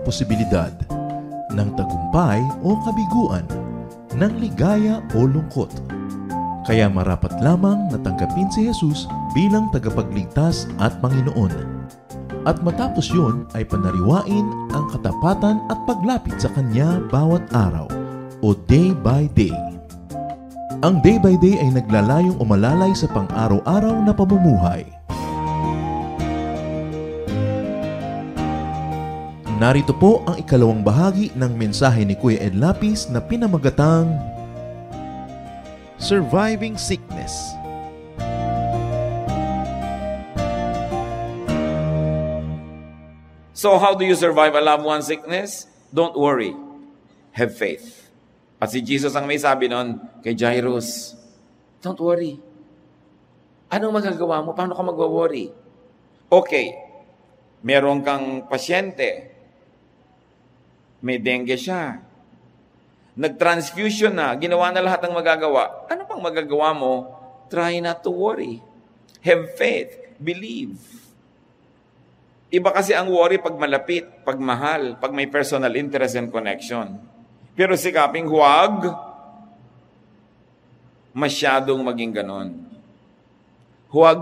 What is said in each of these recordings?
posibilidad ng tagumpay o kabiguan, ng ligaya o lungkot. Kaya marapat lamang na tanggapin si Jesus bilang tagapagligtas at Panginoon. At matapos yun ay panariwain ang katapatan at paglapit sa Kanya bawat araw o day by day. Ang day by day ay naglalayong umalalay sa pang-araw-araw na pamumuhay. Narito po ang ikalawang bahagi ng mensahe ni Kuya Ed Lapis na pinamagatang Surviving Sickness. So how do you survive a loved one's sickness? Don't worry. Have faith. At si Jesus ang may sabi nun kay Jairus, don't worry. Anong magagawa mo? Paano ka magwa-worry? Okay, meron kang pasyente. May dengue siya. Nag-transfusion na. Ginawa na lahat ng magagawa. Ano pang magagawa mo? Try not to worry. Have faith. Believe. Iba kasi ang worry pag malapit, pag mahal, pag may personal interest and connection. Pero sikaping huwag masyadong maging ganon. Huwag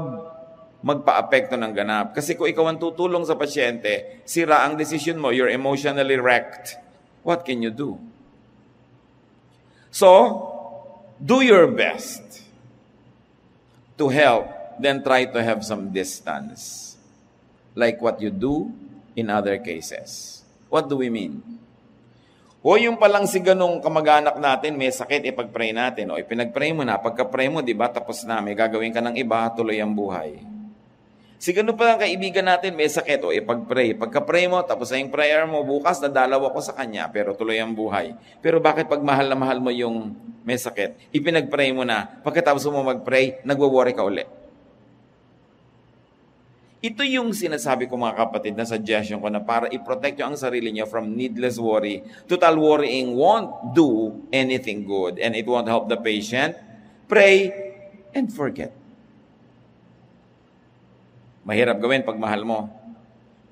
magpa-apekto ng ganap. Kasi kung ikaw ang tutulong sa pasyente, sira ang decision mo, you're emotionally wrecked. What can you do? So, do your best to help, then try to have some distance. Like what you do in other cases. What do we mean? O yung palang si ganong kamag-anak natin, may sakit, ipag-pray natin. O ipinag-pray mo na, pagka-pray mo, di ba, tapos na, may gagawin ka ng iba, tuloy ang buhay. Si ganun pa ang kaibigan natin, may sakit, o ipag-pray. Pagka-pray mo, tapos na yung prayer mo, bukas nadalaw ako sa kanya, pero tuloy ang buhay. Pero bakit pag mahal na mahal mo yung may sakit, ipinag-pray mo na, pagkatapos mo mag-pray, nagwo-worry ka uli. Ito yung sinasabi ko mga kapatid na suggestion ko na para i-protect nyo ang sarili nyo from needless worry. Total worrying won't do anything good and it won't help the patient. Pray and forget. Mahirap gawin pag mahal mo.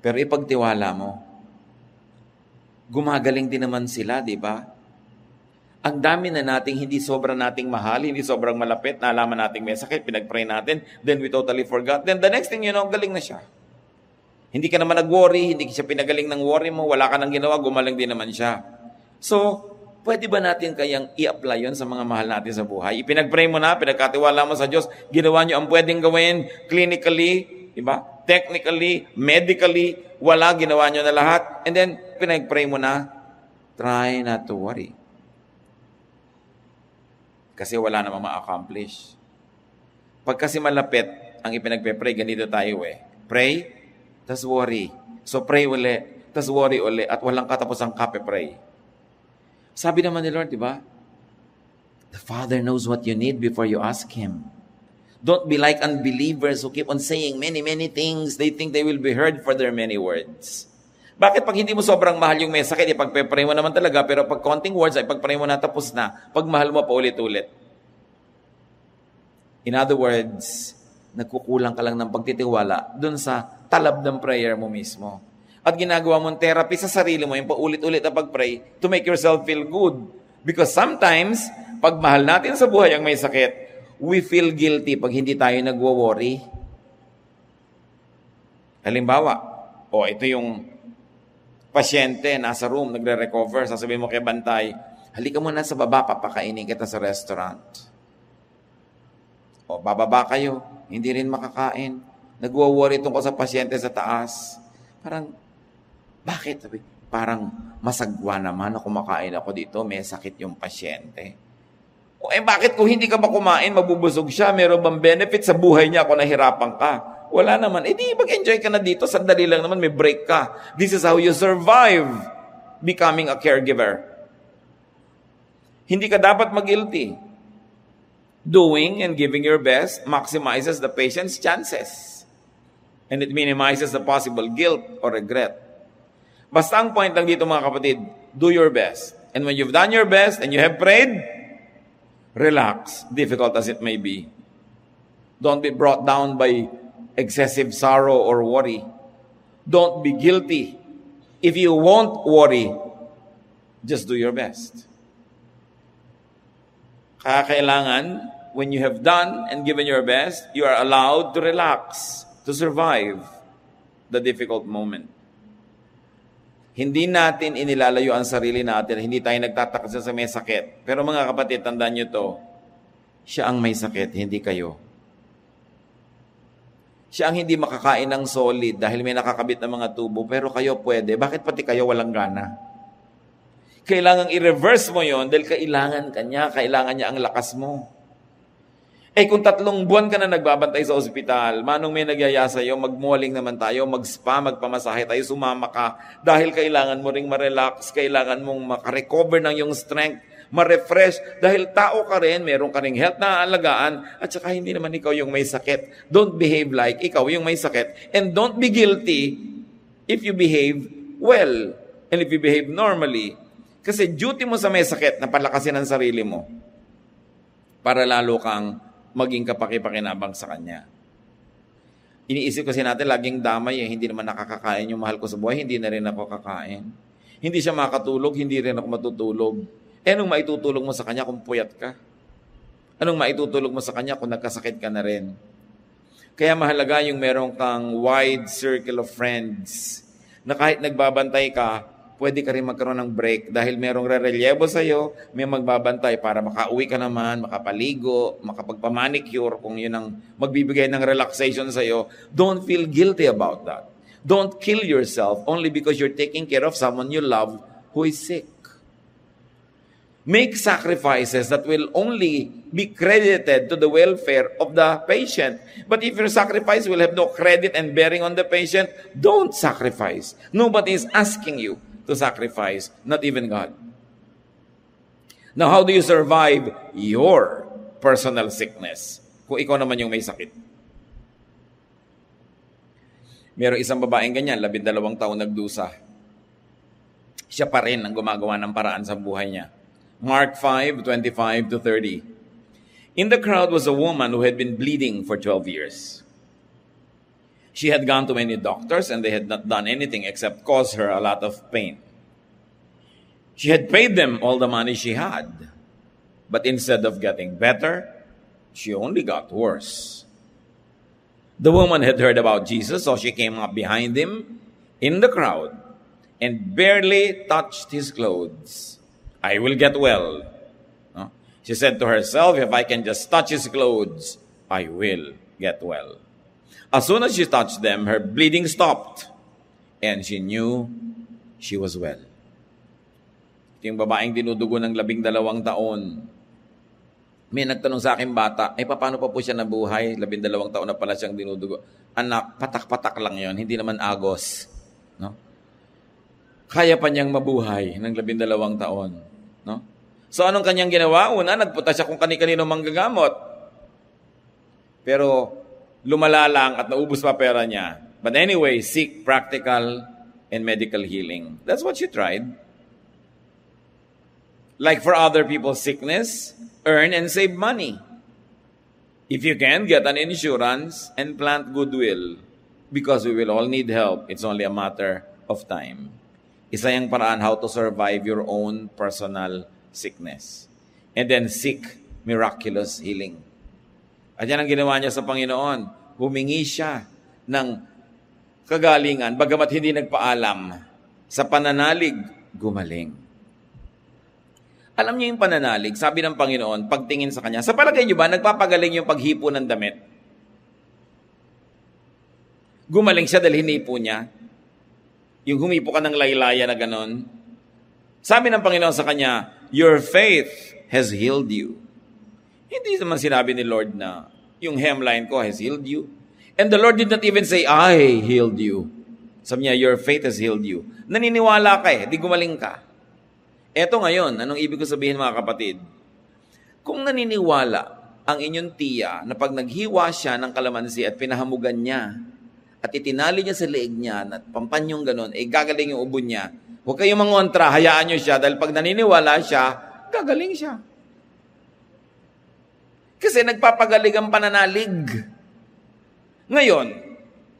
Pero ipagtiwala mo. Gumagaling din naman sila, di ba? Ang dami na nating hindi sobrang nating mahal, hindi sobrang malapit, naalaman nating may sakit, pinag-pray natin, then we totally forgot. Then the next thing you know, galing na siya. Hindi ka naman nag-worry, hindi siya pinagaling ng worry mo, wala ka nang ginawa, gumaling din naman siya. So, pwede ba natin kayang i-apply yun sa mga mahal natin sa buhay? Ipinag-pray mo na, pinagkatiwala mo sa Diyos, ginawa nyo ang pwedeng gawin clinically, diba? Technically, medically, wala, ginawa nyo na lahat, and then pinag-pray mo na, try not to worry. Kasi wala namang ma-accomplish. Pag kasi malapit ang ipinagpe-pray, ganito tayo eh. Pray, tas worry. So pray uli, tas worry uli, at walang katapusang kape-pray. Sabi naman ni Lord, di ba? The Father knows what you need before you ask Him. Don't be like unbelievers who keep on saying many, many things. They think they will be heard for their many words. Bakit pag hindi mo sobrang mahal yung may sakit, ipag-pray mo naman talaga, pero pag konting words, ay pag-pray mo na tapos na, pag mahal mo pa ulit-ulit. In other words, nagkukulang ka lang ng pagtitiwala dun sa talab ng prayer mo mismo. At ginagawa mong therapy sa sarili mo, yung paulit-ulit na pag-pray, to make yourself feel good. Because sometimes, pag mahal natin sa buhay ang may sakit, we feel guilty pag hindi tayo nagwo-worry. Halimbawa, ito yung pasyente, nasa room, nagre-recover, sasabihin mo kay Bantay, halika muna sa baba, papakainin kita sa restaurant. Bababa kayo, hindi rin makakain. Nagwo-worry tungkol sa pasyente sa taas. Parang, bakit? Parang masagwa naman na kumakain ako dito, may sakit yung pasyente. Bakit kung hindi ka ba kumain, mabubusog siya, meron bang benefit sa buhay niya kung nahirapan ka? Wala naman. Di mag-enjoy ka na dito. Sandali lang naman, may break ka. This is how you survive becoming a caregiver. Hindi ka dapat mag-guilty. Doing and giving your best maximizes the patient's chances. And it minimizes the possible guilt or regret. Basta ang point lang dito mga kapatid, do your best. And when you've done your best and you have prayed, relax, difficult as it may be. Don't be brought down by excessive sorrow or worry. Don't be guilty. If you won't worry, just do your best. Kaya kailangan, when you have done and given your best, you are allowed to relax, to survive the difficult moment. Hindi natin inilalayo ang sarili natin, hindi tayo nagtataka sa may sakit. Pero mga kapatid, tandaan nyo to, siya ang may sakit, hindi kayo. Siya ang hindi makakain ng solid dahil may nakakabit na mga tubo, pero kayo pwede. Bakit pati kayo walang gana? Kailangang i-reverse mo yon dahil kailangan niya ang lakas mo. Kung 3 buwan ka na nagbabantay sa ospital, manong may nagyaya sa'yo, mag-malling naman tayo, mag-spa, magpamasahe tayo, sumama ka, dahil kailangan mo ring ma-relax, kailangan mong makarecover ng yung strength, ma-refresh, dahil tao ka rin, meron ka ring health na aalagaan, at saka hindi naman ikaw yung may sakit. Don't behave like ikaw yung may sakit. And don't be guilty if you behave well, and if you behave normally. Kasi duty mo sa may sakit na palakasin ang sarili mo para lalo kang maging kapaki-pakinabang sa kanya. Iniisip kasi natin, laging damay hindi naman nakakakain yung mahal ko sa buhay, hindi na rin ako kakain. Hindi siya makatulog, hindi rin ako matutulog. Anong maitutulog mo sa kanya kung puyat ka? Anong maitutulog mo sa kanya kung nagkasakit ka na rin? Kaya mahalaga yung meron kang wide circle of friends na kahit nagbabantay ka, pwede ka rin magkaroon ng break dahil merong re-relyebo sa'yo, may magbabantay para makauwi ka naman, makapaligo, makapagpamanicure, kung yun ang magbibigay ng relaxation sa'yo. Don't feel guilty about that. Don't kill yourself only because you're taking care of someone you love who is sick. Make sacrifices that will only be credited to the welfare of the patient. But if your sacrifice will have no credit and bearing on the patient, don't sacrifice. Nobody is asking you to sacrifice, not even God. Now, how do you survive your personal sickness? Kung ikaw naman yung may sakit. Merong isang babaeng ganyan, 12 taon nagdusa. Siya pa rin ang gumagawa ng paraan sa buhay niya. Mark 5:25-30. In the crowd was a woman who had been bleeding for 12 years. She had gone to many doctors and they had not done anything except cause her a lot of pain. She had paid them all the money she had. But instead of getting better, she only got worse. The woman had heard about Jesus, so she came up behind him in the crowd and barely touched his clothes. I will get well. No? She said to herself, if I can just touch his clothes, I will get well. As soon as she touched them, her bleeding stopped. And she knew she was well. Ito yung babaeng dinudugo ng 12 taon. May nagtanong sa akin bata, paano pa po siya nabuhay? 12 taon na pala siyang dinudugo. Anak, patak-patak lang yon, hindi naman agos. No? Kaya pa niyang mabuhay ng 12 taon. No? So anong kanyang ginawa? Una, nagpunta siya kung kani-kanino manggagamot. Pero lumala lang at naubos pa pera niya. But anyway, seek practical and medical healing. That's what she tried. Like for other people's sickness, earn and save money. If you can, get an insurance and plant goodwill. Because we will all need help. It's only a matter of time. Isa yung paraan how to survive your own personal sickness. And then seek miraculous healing. At yan ang ginawa niya sa Panginoon. Humingi siya ng kagalingan, bagamat hindi nagpaalam. Sa pananalig, gumaling. Alam niyo yung pananalig, sabi ng Panginoon, pagtingin sa Kanya, sa palagay niyo ba, nagpapagaling yung paghipo ng damit? Gumaling siya dahil hinipo niya. Yung humipo ka ng laylaya na ganon. Sabi ng Panginoon sa Kanya, your faith has healed you. Hindi naman sinabi ni Lord na yung hemline ko has healed you. And the Lord did not even say, I healed you. Sabi niya, your faith has healed you. Naniniwala ka di gumaling ka. Eto ngayon, anong ibig ko sabihin mga kapatid? Kung naniniwala ang inyong tiya na pag naghiwa siya ng kalamansi at pinahamugan niya at itinali niya sa leeg niya at pampanyong ganon, gagaling yung ubo niya. Huwag kayong mangontra, hayaan niyo siya dahil pag naniniwala siya, gagaling siya. Kasi nagpapagaling ang pananalig. Ngayon,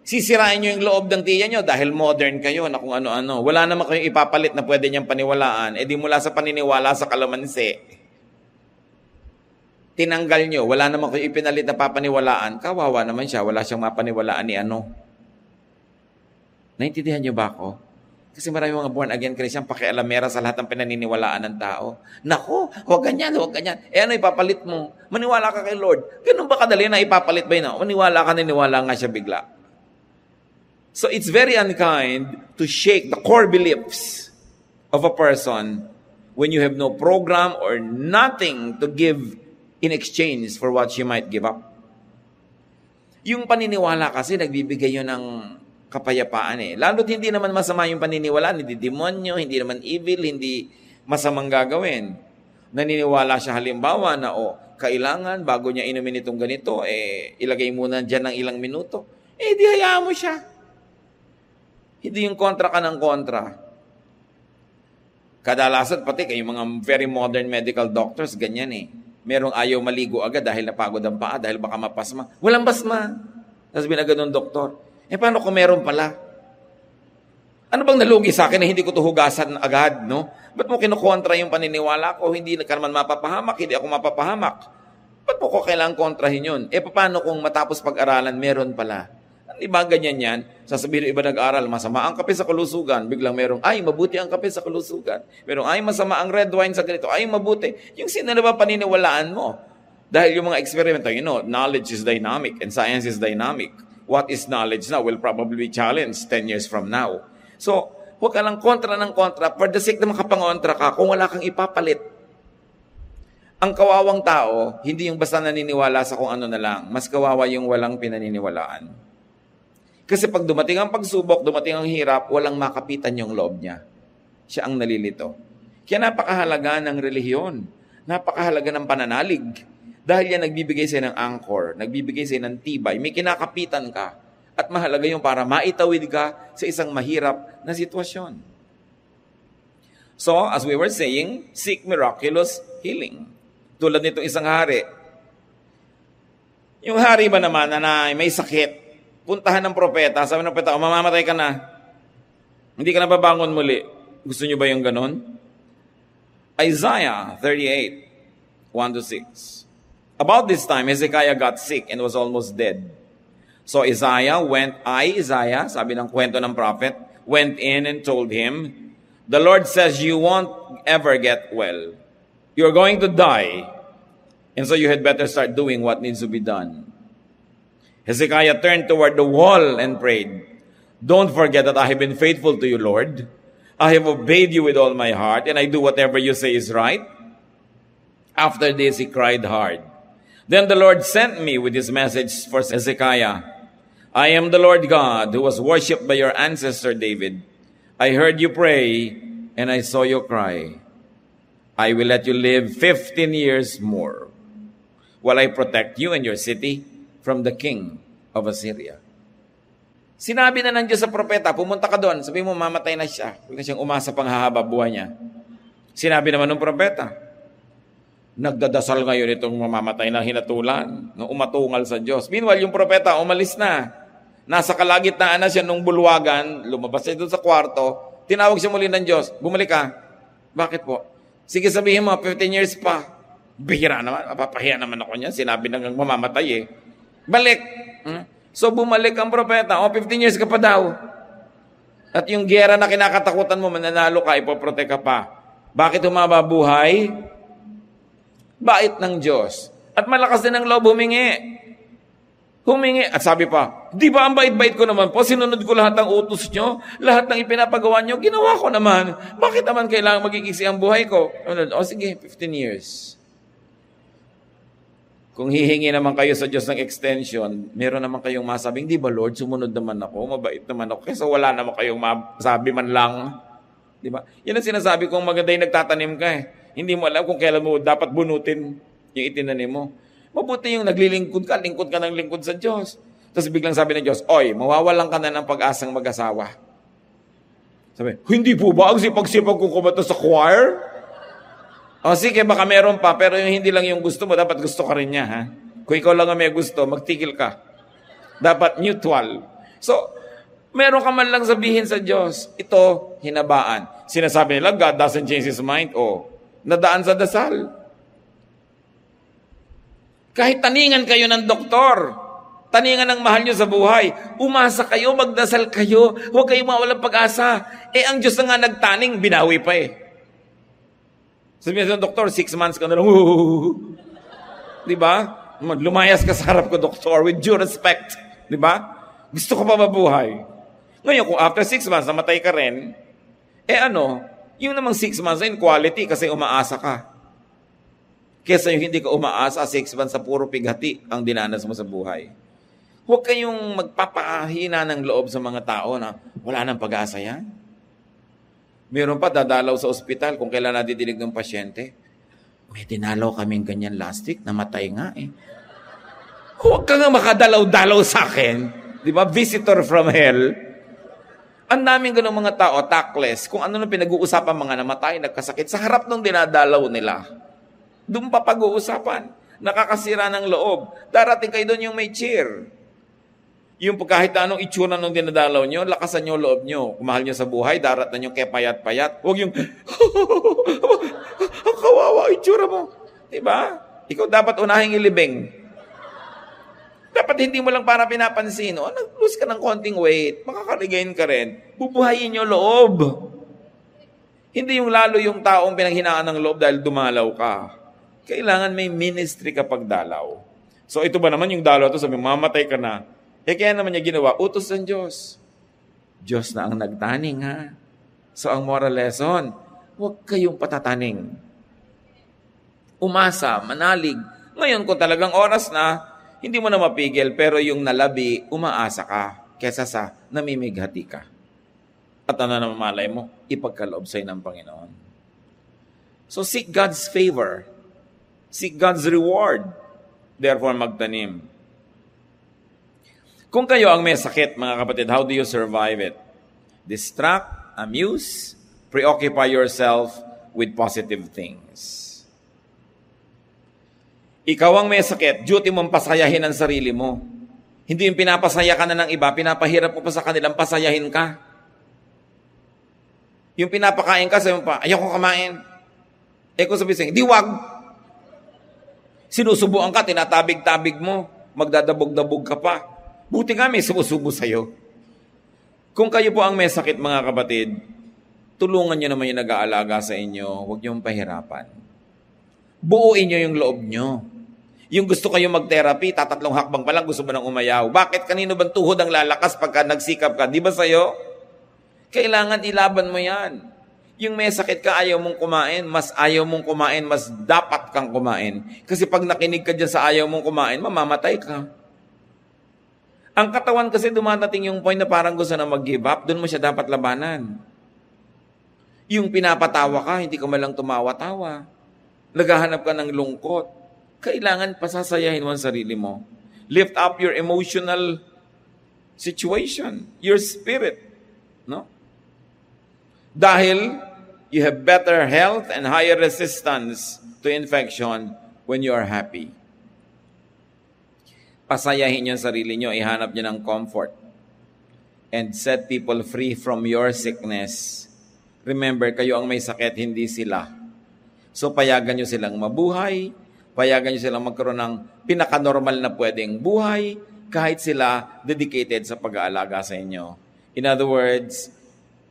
Sisirain nyo yung loob ng tiya nyo dahil modern kayo na kung ano-ano. Wala naman kayong ipapalit na pwede niyang paniwalaan. E di mula sa paniniwala sa kalamansi, tinanggal nyo, wala naman kayong ipinalit na papaniwalaan, kawawa naman siya, wala siyang mapaniwalaan ni ano. Naintindihan nyo ba ako? Kasi marami mga born again Christian pakialamera sa lahat ng pinaniniwalaan ng tao. Nako, huwag ganyan, huwag ganyan. Eh ano ipapalit mo? Maniwala ka kay Lord. Ganun ba kadali na ipapalit ba yun? Maniwala ka, naniwala nga siya bigla. So it's very unkind to shake the core beliefs of a person when you have no program or nothing to give in exchange for what she might give up. Yung paniniwala kasi nagbibigay yun ng kapayapaan eh. Lalo't hindi naman masama yung paniniwala, hindi demonyo, hindi naman evil, hindi masamang gagawin. Naniniwala siya halimbawa na kailangan bago niya inumin itong ganito, ilagay muna dyan ng ilang minuto. Di hayaan mo siya. Hindi yung kontra ka ng kontra. Kadalasan pati kayong mga very modern medical doctors, ganyan eh. Merong ayaw maligo agad dahil napagod ang paa, dahil baka mapasma. Walang basma. Tapos binagad ng doktor. Paano kung meron pala? Ano bang nalugi sa akin na hindi ko ito hugasan agad, no? Ba't mo kinukontra yung paniniwala ko? Hindi ka naman mapapahamak, hindi ako mapapahamak. Ba't mo ko kailangang kontrahin yun? Paano kung matapos pag-aralan, meron pala? Di ba ganyan yan? Sasabihin ng iba nag-aral, masama ang kape sa kalusugan. Biglang merong, mabuti ang kape sa kalusugan. Merong, masama ang red wine sa ganito. Mabuti. Yung sino na ba paniniwalaan mo? Dahil yung mga eksperimento, knowledge is dynamic and science is dynamic. What is knowledge now will probably be challenged 10 years from now. So, huwag ka lang kontra ng kontra for the sake na makapangontra ka kung wala kang ipapalit. Ang kawawang tao, hindi yung basta naniniwala sa kung ano na lang. Mas kawawa yung walang pinaniniwalaan. Kasi pag dumating ang pagsubok, dumating ang hirap, walang makapitan yung loob niya. Siya ang nalilito. Kaya napakahalaga ng relihiyon. Napakahalaga ng pananalig. Dahil yan nagbibigay sa'yo ng anchor, nagbibigay sa'yo ng tibay, may kinakapitan ka. At mahalaga yung para maitawid ka sa isang mahirap na sitwasyon. So, as we were saying, seek miraculous healing. Tulad nito isang hari. Yung hari ba naman na may sakit, puntahan ng propeta, sabi ng propeta, mamamatay ka na. Hindi ka na babangon muli. Gusto nyo ba yung ganon? Isaiah 38, 1-6. About this time, Hezekiah got sick and was almost dead. So Isaiah, sabi ng kwento ng prophet, went in and told him, the Lord says you won't ever get well. You're going to die. And so you had better start doing what needs to be done. Hezekiah turned toward the wall and prayed, don't forget that I have been faithful to you, Lord. I have obeyed you with all my heart, and I do whatever you say is right. After this, he cried hard. Then the Lord sent me with his message for Hezekiah. I am the Lord God who was worshipped by your ancestor David. I heard you pray, and I saw you cry. I will let you live 15 years more, while I protect you and your city from the king of Assyria. Sinabi na ng Diyos sa propeta, pumunta ka doon, sabi mo, mamatay na siya. Huwag na siyang umasa pang hahaba buhay niya. Sinabi naman ng propeta, nagdadasal ngayon itong mamamatay na hinatulan, nung umatungal sa Diyos. Meanwhile, yung propeta, umalis na. Nasa kalagitnaan na siya nung bulwagan, lumabas siya doon sa kwarto, tinawag siya muli ng Diyos, bumalik ka. Bakit po? Sige, sabihin mo, 15 years pa. Bihira naman, mapapahiya naman ako niya, sinabi nang mamamatay eh. Balik. So bumalik ang propeta. 15 years ka pa daw. At yung gera na kinakatakutan mo, mananalo ka, ipoprotek ka pa. Bakit humaba buhay? Bait ng Diyos. At malakas din ang loob humingi. At sabi pa, di ba ang bait-bait ko naman po? Sinunod ko lahat ng utos nyo. Lahat ng ipinapagawa nyo, ginawa ko naman. Bakit naman kailangan magigiksi ang buhay ko? Sige, 15 years. Kung hihingi naman kayo sa Diyos ng extension, meron naman kayong masabing, di ba Lord, sumunod naman ako, mabait naman ako, kaysa wala naman kayong masabi man lang. Di ba? Yan ang sinasabi kong maganda yung nagtatanim ka eh. Hindi mo alam kung kailan mo dapat bunutin yung itinanim mo. Mabuti yung naglilingkod ka ng lingkod sa Diyos. Tapos biglang sabi ng Diyos, oy, mawawalan ka na ng pag-asang mag-asawa. Sabi, hindi po ba ang sipag-sipag kong kumanta sa choir? Sige, baka meron pa, pero yung hindi lang yung gusto mo, dapat gusto ka rin niya, ha? Kung ikaw lang ang may gusto, magtigil ka. Dapat neutral. So, meron ka man lang sabihin sa Diyos, ito, hinabaan. Sinasabi nila, God doesn't change His mind. Nadaan sa dasal. Kahit taningan kayo ng doktor, taningan ng mahal nyo sa buhay, umasa kayo, magdasal kayo, huwag kayong mawalang pag-asa. Ang Diyos na nga nagtaning, binawi pa Sabi niya sa doktor, 6 months ka na lang, diba? Lumayas ka sa harap ko, doktor, with due respect. Diba? Gusto ko pa mabuhay. Ngayon, kung after 6 months, namatay ka rin, yung namang 6 months in quality kasi umaasa ka. Kesa yung hindi ka umaasa, 6 months sa puro pighati ang dinanas mo sa buhay. Huwag kayong magpapahina ng loob sa mga tao na wala nang pag-asa yan. Meron pa dadalaw sa ospital kung kailan nadidinig ng pasyente. May dinalaw kaming ganyan last week, namatay nga Huwag ka nga makadalaw-dalaw sa akin. Di ba? Visitor from hell. Ang daming ganung mga tao, tactless. Kung ano nang pinag-uusapan mga namatay, nagkasakit, sa harap nung dinadalaw nila. Doon pa pag-uusapan. Nakakasira ng loob. Darating kayo doon yung may cheer. Yung kahit anong itsura nung dinadalaw nyo, lakasan nyo loob nyo. Kung mahal nyo sa buhay, darat na nyo kaya payat-payat. Huwag yung, ang kawawa itsura mo. Diba? Ikaw dapat unahing ilibing. Dapat hindi mo lang para pinapansin. Nag-lose ka ng konting weight, makakaligayin ka rin. Bubuhayin nyo loob. Hindi yung lalo yung taong pinanghinaan ng loob dahil dumalaw ka. Kailangan may ministry kapag dalaw. So ito ba naman yung dalaw to, sabi mamatay ka na. Kaya naman niya ginawa, utos ng Diyos. Diyos na ang nagtaning, ha? So ang moral lesson, huwag kayong patataning. Umasa, manalig. Ngayon, kung talagang oras na, hindi mo na mapigil, pero yung nalabi, umaasa ka, kesa sa namimighati ka. At ano na mamalay mo, ipagkaloob sa'yo ng Panginoon. So seek God's favor. Seek God's reward. Therefore, magtanim. Kung kayo ang may sakit, mga kapatid, how do you survive it? Distract, amuse, preoccupy yourself with positive things. Ikaw ang may sakit, duty mong pasayahin ang sarili mo. Hindi yung pinapasaya ka na ng iba, pinapahirap mo pa sa kanilang pasayahin ka. Yung pinapakain ka, sabi mo pa, ayaw ko kamain. Kung sabihin, di wag. Sinusubuan ka, tinatabig-tabig mo, magdadabog-dabog ka pa. Buti nga may sumusubo sa'yo. Kung kayo po ang may sakit, mga kapatid, tulungan nyo naman yung nag-aalaga sa inyo. Huwag nyo pahirapan. Buuin nyo yung loob nyo. Yung gusto kayo mag-therapy, tatatlong hakbang pa lang, gusto mo nang umayaw. Bakit? Kanino bang tuhod ang lalakas pagka nagsikap ka? Di ba sa'yo? Kailangan ilaban mo yan. Yung may sakit ka, ayaw mong kumain, mas dapat kang kumain. Kasi pag nakinig ka dyan sa ayaw mong kumain, mamamatay ka. Ang katawan kasi dumadating yung point na parang gusto na mag-give up, doon mo siya dapat labanan. Yung pinapatawa ka, hindi ka malang tumawa-tawa. Naghahanap ka ng lungkot. Kailangan pasasayahin mo ang sarili mo. Lift up your emotional situation, your spirit. No? Dahil you have better health and higher resistance to infection when you are happy. Pasayahin niyo ang sarili niyo, ihanap niyo ng comfort. And set people free from your sickness. Remember, kayo ang may sakit, hindi sila. So payagan niyo silang mabuhay, payagan niyo silang magkaroon ng pinaka-normal na pwedeng buhay, kahit sila dedicated sa pag-aalaga sa inyo. In other words,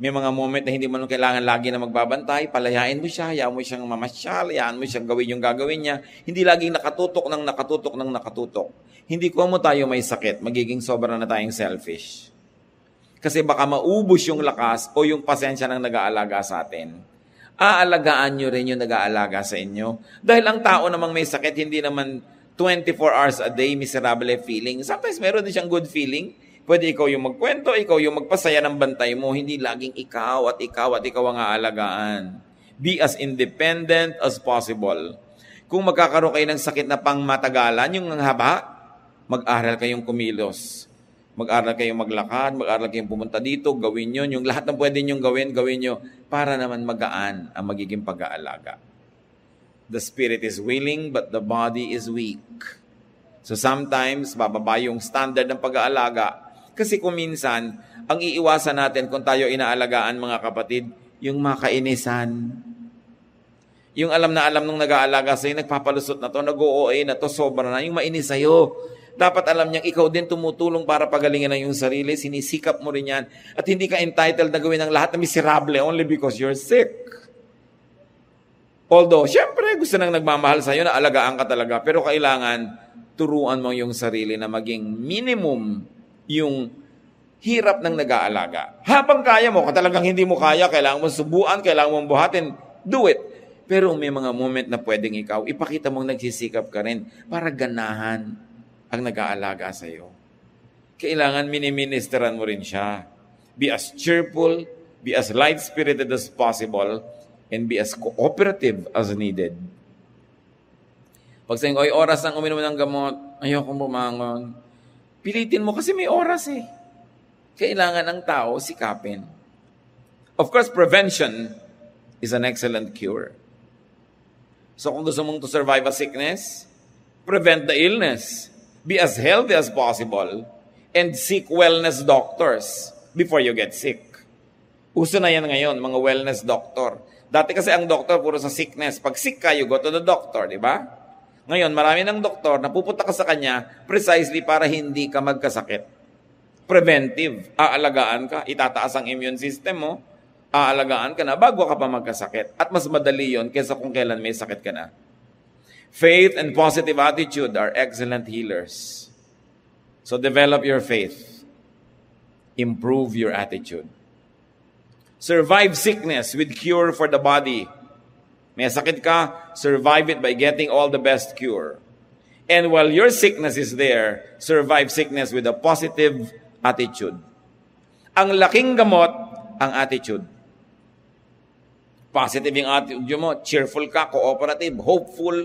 may mga moment na hindi mo kailangan lagi na magbabantay, palayain mo siya, hayaan mo siyang mamasyal, hayaan mo siyang gawin yung gagawin niya, hindi laging nakatutok. Hindi ko mo tayo may sakit, magiging sobra na tayong selfish. Kasi baka maubos yung lakas o yung pasensya ng nag-aalaga sa atin. Aalagaan nyo rin yung nag-aalaga sa inyo. Dahil ang tao namang may sakit, hindi naman 24 hours a day miserable feeling. Sometimes meron din siyang good feeling. Pwede ikaw yung magkwento, ikaw yung magpasaya ng bantay mo, hindi laging ikaw at ikaw ang aalagaan. Be as independent as possible. Kung magkakaroon kayo ng sakit na pangmatagalan, yung haba, mag-aral kayong kumilos. Mag-aral kayong maglakad, mag-aral kayong pumunta dito, gawin yun. Yung lahat ng pwede nyong gawin nyo para naman magaan ang magiging pag-aalaga. The spirit is willing, but the body is weak. So sometimes, bababa yung standard ng pag-aalaga. Kasi kung minsan, ang iiwasan natin kung tayo inaalagaan mga kapatid, yung makainisan. Yung alam nung nag-aalaga sa'yo, nagpapalusot na to, nag-OA na to, sobra na, yung mainis sa'yo. Dapat alam niyang ikaw din tumutulong para pagalingin ang iyong sarili, sinisikap mo rin yan, at hindi ka entitled na gawin ang lahat na miserable only because you're sick. Although, syempre, gusto nang nagmamahal sa'yo na alagaan ka talaga, pero kailangan turuan mo yung sarili na maging minimum yung hirap ng nag-aalaga. Habang kaya mo, kung talagang hindi mo kaya, kailangan mo subuan, kailangan mong buhatin, do it. Pero may mga moment na pwedeng ikaw, ipakita mong nagsisikap ka rin para ganahan ang nag-aalaga sa iyo. Kailangan miniministeran mo rin siya. Be as cheerful, be as light-spirited as possible, and be as cooperative as needed. Pag sa'yo, oy, oras ng uminom ng gamot, ayokong bumangon. Pilitin mo kasi may oras eh. Kailangan ng tao sikapin. Of course, prevention is an excellent cure. So kung gusto mong to survive a sickness, prevent the illness. Be as healthy as possible and seek wellness doctors before you get sick. Uso na yan ngayon, mga wellness doctor. Dati kasi ang doctor puro sa sickness. Pag sick ka, you go to the doctor, di ba? Ngayon, marami ng doktor na pupunta ka sa kanya precisely para hindi ka magkasakit. Preventive. Aalagaan ka, itataas ang immune system mo, aalagaan ka na bago ka pa magkasakit. At mas madali yon kaysa kung kailan may sakit ka na. Faith and positive attitude are excellent healers. So develop your faith. Improve your attitude. Survive sickness with cure for the body. May sakit ka, survive it by getting all the best cure. And while your sickness is there, survive sickness with a positive attitude. Ang laking gamot, ang attitude. Positive yung attitude mo, cheerful ka, cooperative, hopeful,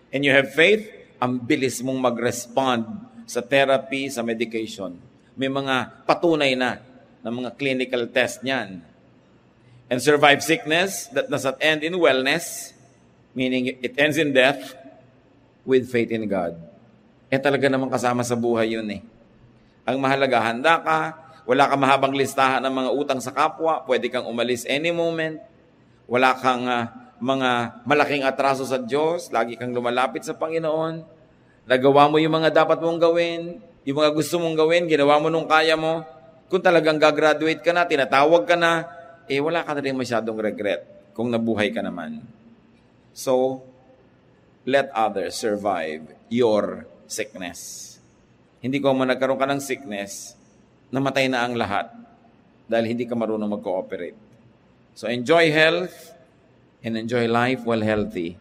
and you have faith, ang bilis mong mag-respond sa therapy, sa medication. May mga patunay na mga clinical test niyan. And survive sickness that does not end in wellness, meaning it ends in death, with faith in God. Talaga namang kasama sa buhay yun eh. Ang mahalaga, handa ka, wala kang mahabang listahan ng mga utang sa kapwa, pwede kang umalis any moment, wala kang mga malaking atraso sa Diyos, lagi kang lumalapit sa Panginoon, nagawa mo yung mga dapat mong gawin, yung mga gusto mong gawin, ginawa mo nung kaya mo. Kung talagang gagraduate ka na, tinatawag ka na, wala ka na rin masyadong regret kung nabuhay ka naman. So, let others survive your sickness. Hindi ko man nagkaroon ka ng sickness, namatay na ang lahat dahil hindi ka marunong mag-cooperate. So enjoy health and enjoy life while healthy.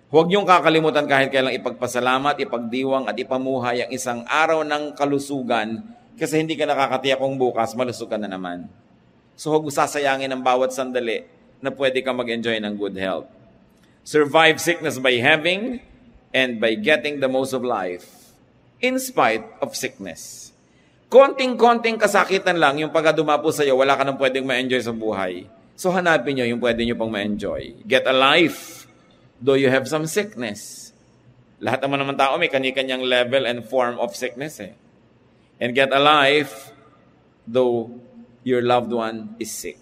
Huwag niyong kakalimutan kahit kailang ipagpasalamat, ipagdiwang at ipamuhay ang isang araw ng kalusugan kasi hindi ka nakakatiyak kung bukas malusog ka na naman. So huwag sasayangin ang bawat sandali na pwede ka mag-enjoy ng good health. Survive sickness by having and by getting the most of life in spite of sickness. Konting-konting kasakitan lang yung pagka dumapo sa'yo, wala ka nang pwedeng ma-enjoy sa buhay. So hanapin nyo yung pwede nyo pang ma-enjoy. Get a life, though you have some sickness. Lahat naman tao may kanya-kanyang level and form of sickness eh. And get a life, though your loved one is sick.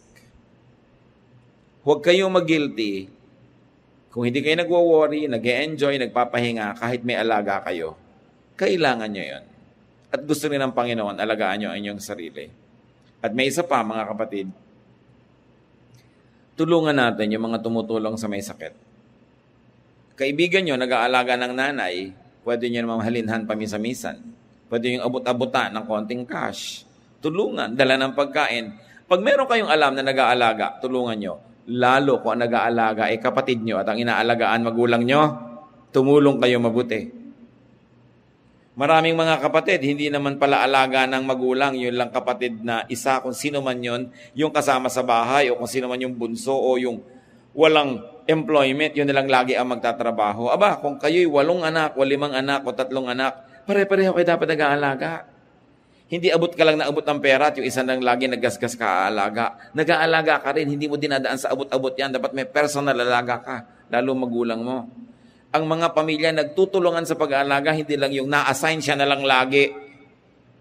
Huwag kayong mag-guilty kung hindi kayo nagwo-worry, nag-e-enjoy, nagpapahinga, kahit may alaga kayo. Kailangan nyo yun. At gusto rin ng Panginoon, alagaan nyo ang inyong sarili. At may isa pa, mga kapatid, tulungan natin yung mga tumutulong sa may sakit. Kaibigan nyo, nag-aalaga ng nanay, pwede nyo naman halinhan pamisa-misan. Pwede yung abot-abutan ng konting cash. Tulungan, dala ng pagkain. Pag meron kayong alam na nag-aalaga, tulungan nyo. Lalo kung ang nag-aalaga ay kapatid nyo at ang inaalagaan magulang nyo, tumulong kayo mabuti. Maraming mga kapatid, hindi naman pala alaga ng magulang, yun lang kapatid na isa, kung sino man yun, yung kasama sa bahay, o kung sino man yung bunso, o yung walang employment, yun nilang lagi ang magtatrabaho. Aba, kung kayo'y 8 anak, o 5 anak, o 3 anak, pare-pareho kayo dapat nag-aalaga. Hindi abot ka lang na abot ng pera at yung isa lang lagi naggasgas ka aalaga. Nag-aalaga ka rin, hindi mo dinadaan sa abot-abot yan, dapat may personal alaga ka, lalo magulang mo. Ang mga pamilya nagtutulungan sa pag-aalaga, hindi lang yung na-assign siya na lang lagi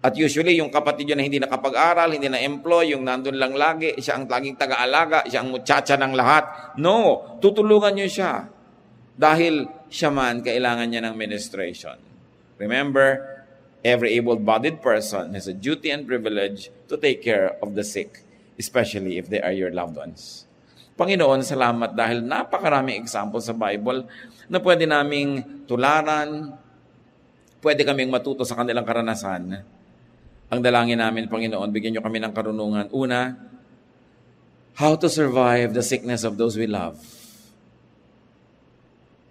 At usually, yung kapatid yun na hindi nakapag-aral, hindi na-employ, yung nandun lang lagi, siya ang laging taga-alaga, siya ang muchacha ng lahat. No, tutulungan nyo siya. Dahil siya man, kailangan niya ng ministration. Remember, every able-bodied person has a duty and privilege to take care of the sick, especially if they are your loved ones. Panginoon, salamat dahil napakaraming example sa Bible na pwede naming tularan, pwede kaming matuto sa kanilang karanasan. Ang dalangin namin, Panginoon, bigyan niyo kami ng karunungan. Una, how to survive the sickness of those we love.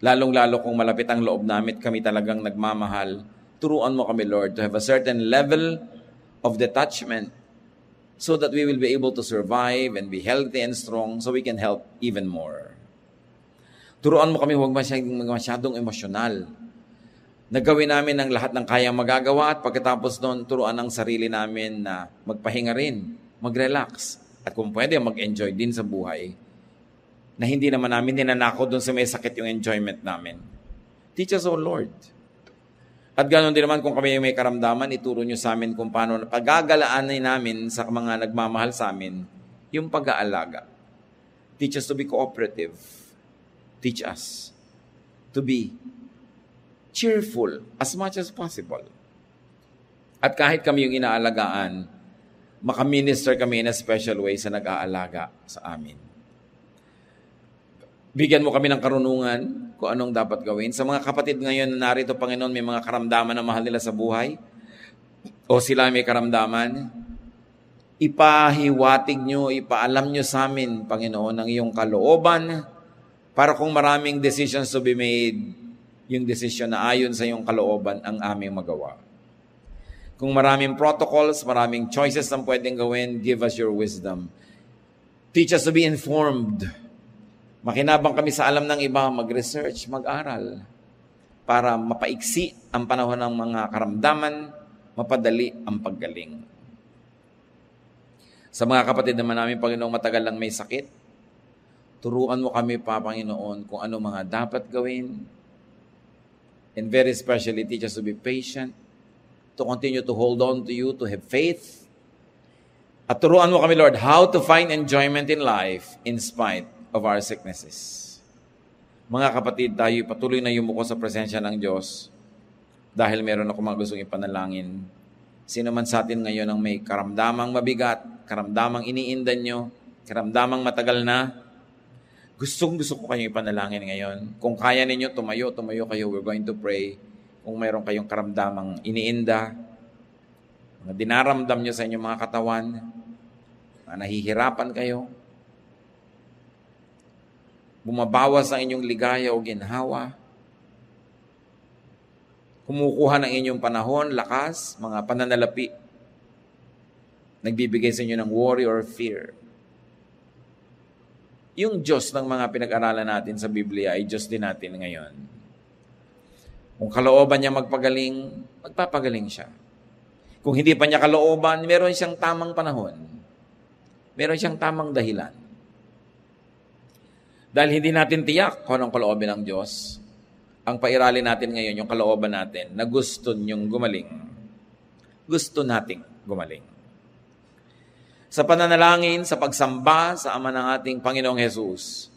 Lalong-lalo kung malapit ang loob namin, kami talagang nagmamahal. Turuan mo kami, Lord, to have a certain level of detachment so that we will be able to survive and be healthy and strong so we can help even more. Turuan mo kami huwag masyadong emosyonal. Nagawin namin ang lahat ng kayang magagawa at pagkatapos noon, turuan ang sarili namin na magpahinga rin, mag-relax, at kung pwede, mag-enjoy din sa buhay na hindi naman namin ninanakaw doon sa may sakit yung enjoyment namin. Teach us, O Lord. At ganoon din naman kung kami may karamdaman, ituro nyo sa amin kung paano paggagalaanin namin sa mga nagmamahal sa amin yung pag-aalaga. Teach us to be cooperative. Teach us to be cheerful as much as possible. At kahit kami yung inaalagaan, makaminister kami in a special way sa nag-aalaga sa amin. Bigyan mo kami ng karunungan kung anong dapat gawin. Sa mga kapatid ngayon na narito, Panginoon, may mga karamdaman na mahal nila sa buhay o sila may karamdaman, ipahiwatig nyo, ipaalam nyo sa amin, Panginoon, ang iyong kalooban para kung maraming decisions to be made, yung desisyon na ayon sa iyong kalooban ang aming magawa. Kung maraming protocols, maraming choices na pwedeng gawin, give us your wisdom. Teach us to be informed. Makinabang kami sa alam ng iba, mag-research, mag-aral, para mapaiksi ang panahon ng mga karamdaman, mapadali ang paggaling. Sa mga kapatid naman namin, Panginoon, matagal lang may sakit, turuan mo kami pa, Panginoon, kung ano mga dapat gawin. And very especially, teach us to be patient, to continue to hold on to you, to have faith. At turuan mo kami, Lord, how to find enjoyment in life in spite of our sicknesses. Mga kapatid, tayo patuloy na yumuko sa presensya ng Diyos dahil meron ako mga gustong ipanalangin. Sino man sa atin ngayon ang may karamdamang mabigat, karamdamang iniindan nyo, karamdamang matagal na, gusto ko kayong ipanalangin ngayon. Kung kaya ninyo, tumayo kayo. We're going to pray. Kung mayroon kayong karamdamang iniinda, mga dinaramdam nyo sa inyong mga katawan, mga nahihirapan kayo, bumabawas ang inyong ligaya o ginhawa, kumukuha ng inyong panahon, lakas, mga pananalapi, nagbibigay sa inyo ng worry or fear. Yung Diyos ng mga pinag-aralan natin sa Biblia ay Diyos din natin ngayon. Kung kalooban niya magpagaling, magpapagaling siya. Kung hindi pa niya kalooban, meron siyang tamang panahon. Meron siyang tamang dahilan. Dahil hindi natin tiyak kung anong kaloobin ng Diyos, ang pairalin natin ngayon, yung kalooban natin, na gusto niyong gumaling. Gusto nating gumaling. Sa pananalangin, sa pagsamba sa Ama ng ating Panginoong Hesus,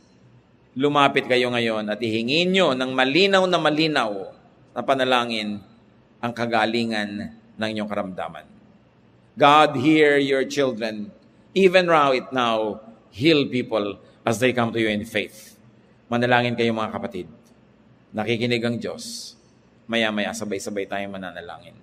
lumapit kayo ngayon at ihingin nyo ng malinaw na panalangin ang kagalingan ng inyong karamdaman. God, hear your children. Even right now, heal people as they come to you in faith. Manalangin kayo mga kapatid. Nakikinig ang Diyos. Maya-maya, sabay-sabay tayong mananalangin.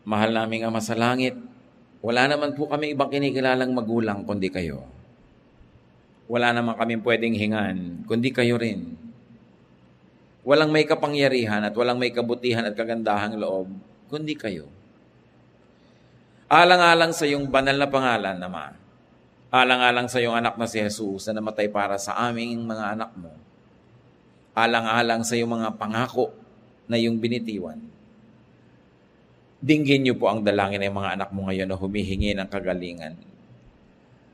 Mahal naming Ama sa langit, wala naman po kami ibang kinikilalang magulang kundi kayo. Wala naman kami pwedeng hingan kundi kayo rin. Walang may kapangyarihan at walang may kabutihan at kagandahang loob kundi kayo. Alang-alang sa iyong banal na pangalan, Ama. Alang-alang sa iyong anak na si Jesus na namatay para sa aming mga anak mo. Alang-alang sa iyong mga pangako na iyong binitiwan. Dinggin niyo po ang dalangin ng mga anak mo ngayon na humihingi ng kagalingan.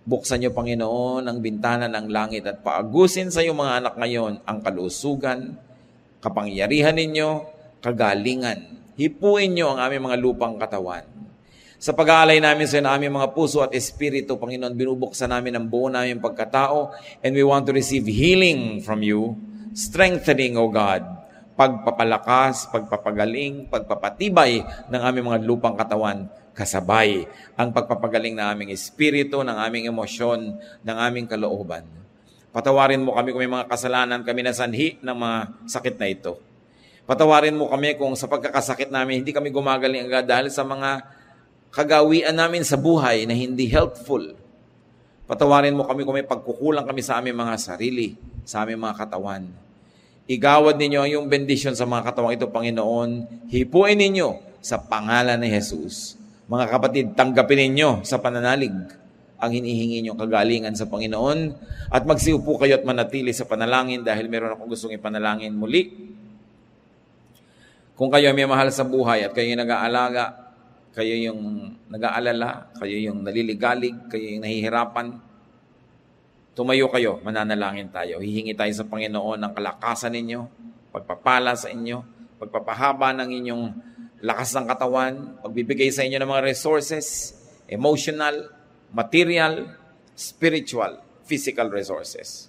Buksan niyo, Panginoon, ang bintana ng langit at paagusin sa iyong mga anak ngayon ang kalusugan, kapangyarihan ninyo, kagalingan. Hipuin niyo ang aming mga lupang katawan. Sa pag-aalay namin sa aming mga puso at espiritu, Panginoon, binubuksan namin ang buo namin pagkatao, and we want to receive healing from you, strengthening, O God, pagpapalakas, pagpapagaling, pagpapatibay ng aming mga lupang katawan, kasabay ang pagpapagaling ng aming espiritu, ng aming emosyon, ng aming kalooban. Patawarin mo kami kung may mga kasalanan kami na sanhi ng mga sakit na ito. Patawarin mo kami kung sa pagkakasakit namin, hindi kami gumagaling agad dahil sa mga kagawian namin sa buhay na hindi helpful. Patawarin mo kami kung may pagkukulang kami sa aming mga sarili, sa aming mga katawan. Igawad ninyo yung bendisyon sa mga katawang ito, Panginoon. Hipuin ninyo sa pangalan ni Jesus. Mga kapatid, tanggapin ninyo sa pananalig ang hinihingi niyong kagalingan sa Panginoon at magsiupo kayo at manatili sa panalangin dahil meron akong gustong ipanalangin muli. Kung kayo may mahal sa buhay at kayo yung nag-aalaga, kayo yung nag-aalala, kayo yung naliligalig, kayo yung nahihirapan, tumayo kayo, mananalangin tayo. Hihingi tayo sa Panginoon ng kalakasan ninyo, pagpapala sa inyo, pagpapahaba ng inyong lakas ng katawan, pagbibigay sa inyo ng mga resources, emotional, material, spiritual, physical resources.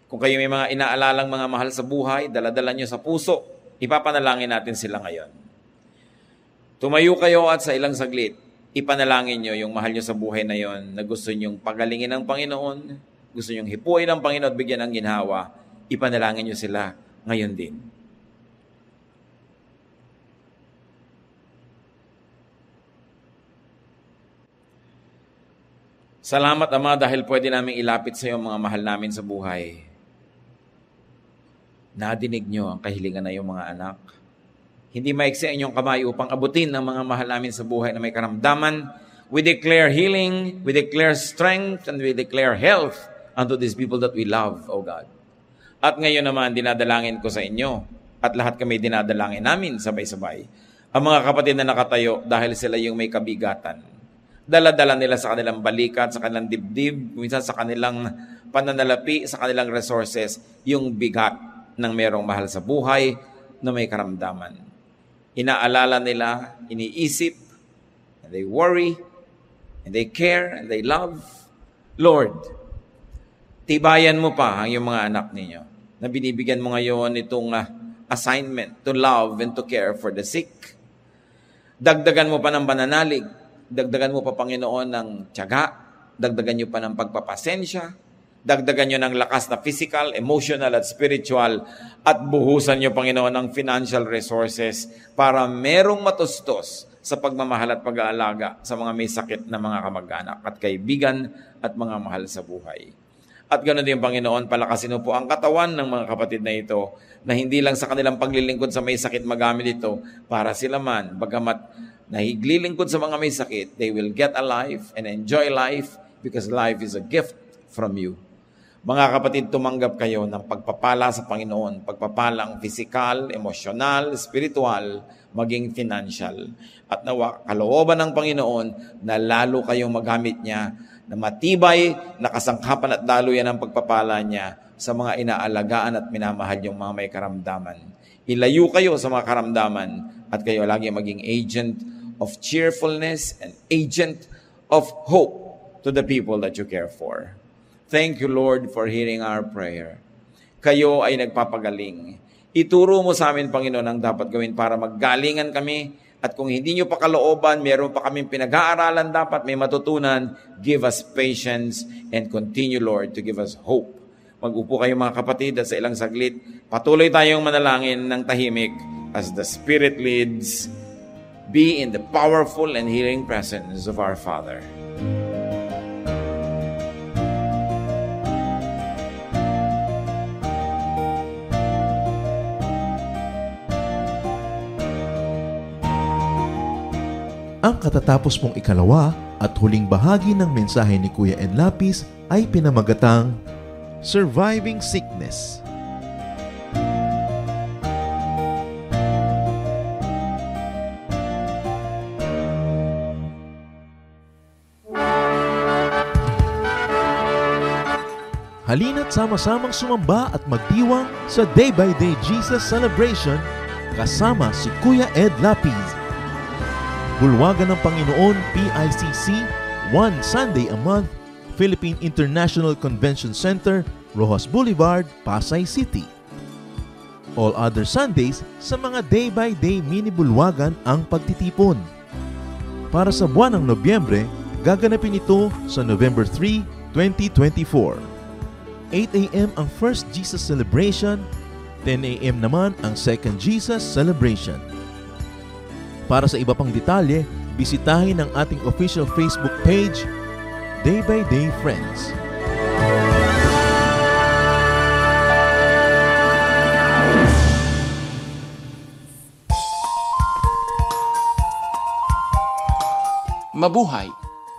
Kung kayo may mga inaalalang mga mahal sa buhay, daladala nyo sa puso, ipapanalangin natin sila ngayon. Tumayo kayo at sa ilang saglit, ipanalangin nyo yung mahal nyo sa buhay na yon na gusto nyong pagalingin ng Panginoon, gusto nyong hipuin ng Panginoon at bigyan ng ginhawa, ipanalangin nyo sila ngayon din. Salamat, Ama, dahil pwede namin ilapit sa iyo mga mahal namin sa buhay. Nadinig nyo ang kahilingan na iyong mga anak. Hindi maiksi ang inyong kamay upang abutin ang mga mahal namin sa buhay na may karamdaman. We declare healing, we declare strength, and we declare health unto these people that we love, O God. At ngayon naman, dinadalangin ko sa inyo, at lahat kami dinadalangin namin sabay-sabay, ang mga kapatid na nakatayo dahil sila yung may kabigatan. Dala-dala nila sa kanilang balikat, sa kanilang dibdib, minsan sa kanilang pananalapi, sa kanilang resources, yung bigat ng merong mahal sa buhay na may karamdaman. Inaalala nila, iniisip, and they worry, and they care, and they love. Lord, tibayan mo pa ang iyong mga anak ninyo na binibigyan mo ngayon itong assignment to love and to care for the sick. Dagdagan mo pa ng pananalig, dagdagan mo pa, Panginoon, ng tiyaga, dagdagan nyo pa ng pagpapasensya, dagdagan nyo ng lakas na physical, emotional at spiritual, at buhusan nyo, Panginoon, ng financial resources para merong matustos sa pagmamahal at pag-aalaga sa mga may sakit na mga kamag-anak at kaibigan at mga mahal sa buhay. At ganoon din, Panginoon, palakasin mo po ang katawan ng mga kapatid na ito na hindi lang sa kanilang paglilingkod sa may sakit magamit ito para sila man, bagamat nahiglilingkod sa mga may sakit, they will get alive and enjoy life because life is a gift from you. Mga kapatid, tumanggap kayo ng pagpapala sa Panginoon, pagpapalang physical, emotional, spiritual, maging financial. At nawa, kalooban ng Panginoon na lalo kayong magamit niya na matibay, nakasangkapan at daluyan ang pagpapala niya sa mga inaalagaan at minamahal yung mga may karamdaman. Ilayo kayo sa mga karamdaman at kayo lagi maging agent of cheerfulness and agent of hope to the people that you care for. Thank you, Lord, for hearing our prayer. Kayo ay nagpapagaling. Ituro mo sa amin, Panginoon, ang dapat gawin para maggalingan kami. At kung hindi nyo pa kalooban, meron pa kaming pinag-aaralan dapat, may matutunan, give us patience and continue, Lord, to give us hope. Mag-upo kayo, mga kapatid, at sa ilang saglit, patuloy tayong manalangin ng tahimik as the Spirit leads. Be in the powerful and healing presence of our Father. Ang katatapos mong ikalawa at huling bahagi ng mensahe ni Kuya Ed Lapis ay pinamagatang Surviving Sickness. Halina't sama-samang sumamba at magdiwang sa Day by Day Jesus Celebration kasama si Kuya Ed Lapiz. Bulwagan ng Panginoon PICC, one Sunday a month, Philippine International Convention Center, Rojas Boulevard, Pasay City. All other Sundays sa mga Day by Day mini bulwagan ang pagtitipon. Para sa buwan ng Nobyembre, gaganapin ito sa November 3, 2024. 8 a.m. ang First Jesus Celebration, 10 a.m. naman ang Second Jesus Celebration. Para sa iba pang detalye, bisitahin ang ating official Facebook page, Day by Day Friends. Mabuhay!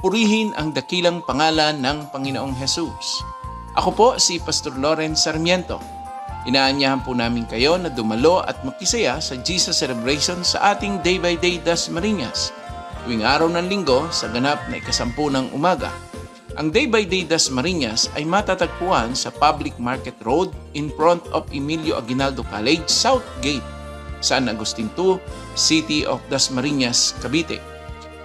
Purihin ang dakilang pangalan ng Panginoong Hesus. Ako po si Pastor Lawrence Sarmiento. Inaanyahan po namin kayo na dumalo at makisaya sa Jesus Celebration sa ating Day by Day Dasmariñas tuwing araw ng linggo sa ganap na 10:00 ng umaga. Ang Day by Day Dasmariñas ay matatagpuan sa Public Market Road in front of Emilio Aguinaldo College, South Gate, San Agustin 2, City of Dasmariñas, Cavite.